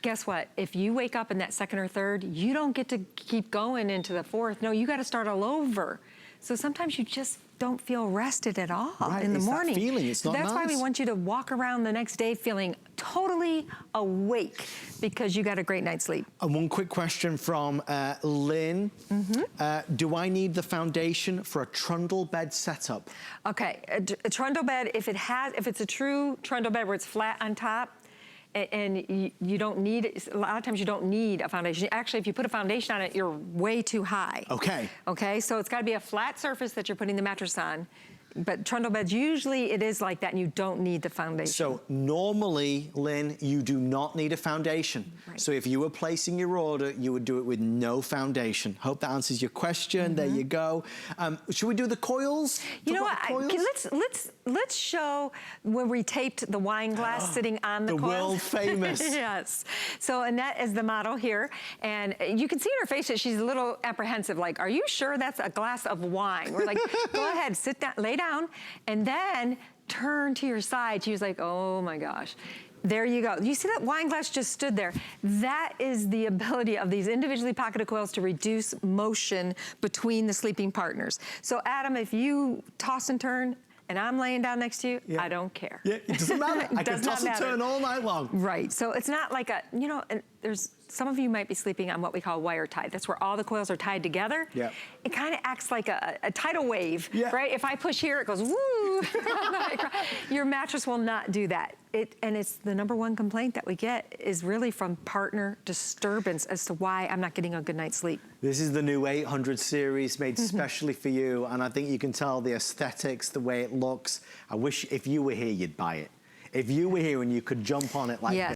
Guess what? If you wake up in that 2nd or 3rd, you don't get to keep going into the 4th. No, you got to start all over. So sometimes you just don't feel rested at all in the morning. That feeling, it's not That's why we want you to walk around the next day feeling totally awake because you got a great night's sleep. And one quick question from Lynn. Do I need the foundation for a trundle bed setup? Okay, a trundle bed, if it's a true trundle bed where it's flat on top, and you don't need, a lot of times you don't need a foundation. Actually, if you put a foundation on it, you're way too high. Okay. Okay, so it's gotta be a flat surface that you're putting the mattress on. But trundle beds, usually it is like that, and you don't need the foundation. So normally, Lynn, you do not need a foundation. Right. So if you were placing your order, you would do it with no foundation. Hope that answers your question. There you go. Should we do the coils? You know what? Let's show when we taped the wine glass sitting on the coils. The world famous. Yes. So Annette is the model here, and you can see in her face that she's a little apprehensive. Like, are you sure that's a glass of wine? We're like, go ahead, sit down, lay down, and then turn to your side. She was like, oh my gosh. There you go. You see that wine glass just stood there? That is the ability of these individually pocketed coils to reduce motion between the sleeping partners. So Adam, if you toss and turn, and I'm laying down next to you, I don't care. Yeah, it doesn't matter. I can toss and turn all night long. Right, so it's not like some of you might be sleeping on what we call wire tie. That's where all the coils are tied together. Yeah. It kind of acts like a tidal wave, right? If I push here, it goes woo. Your mattress will not do that. And it's the #1 complaint that we get is really from partner disturbance as to why I'm not getting a good night's sleep. This is the new 800 series made specially for you, and I think you can tell the aesthetics, the way it looks. I wish if you were here, you'd buy it. If you were here and you could jump on it like this.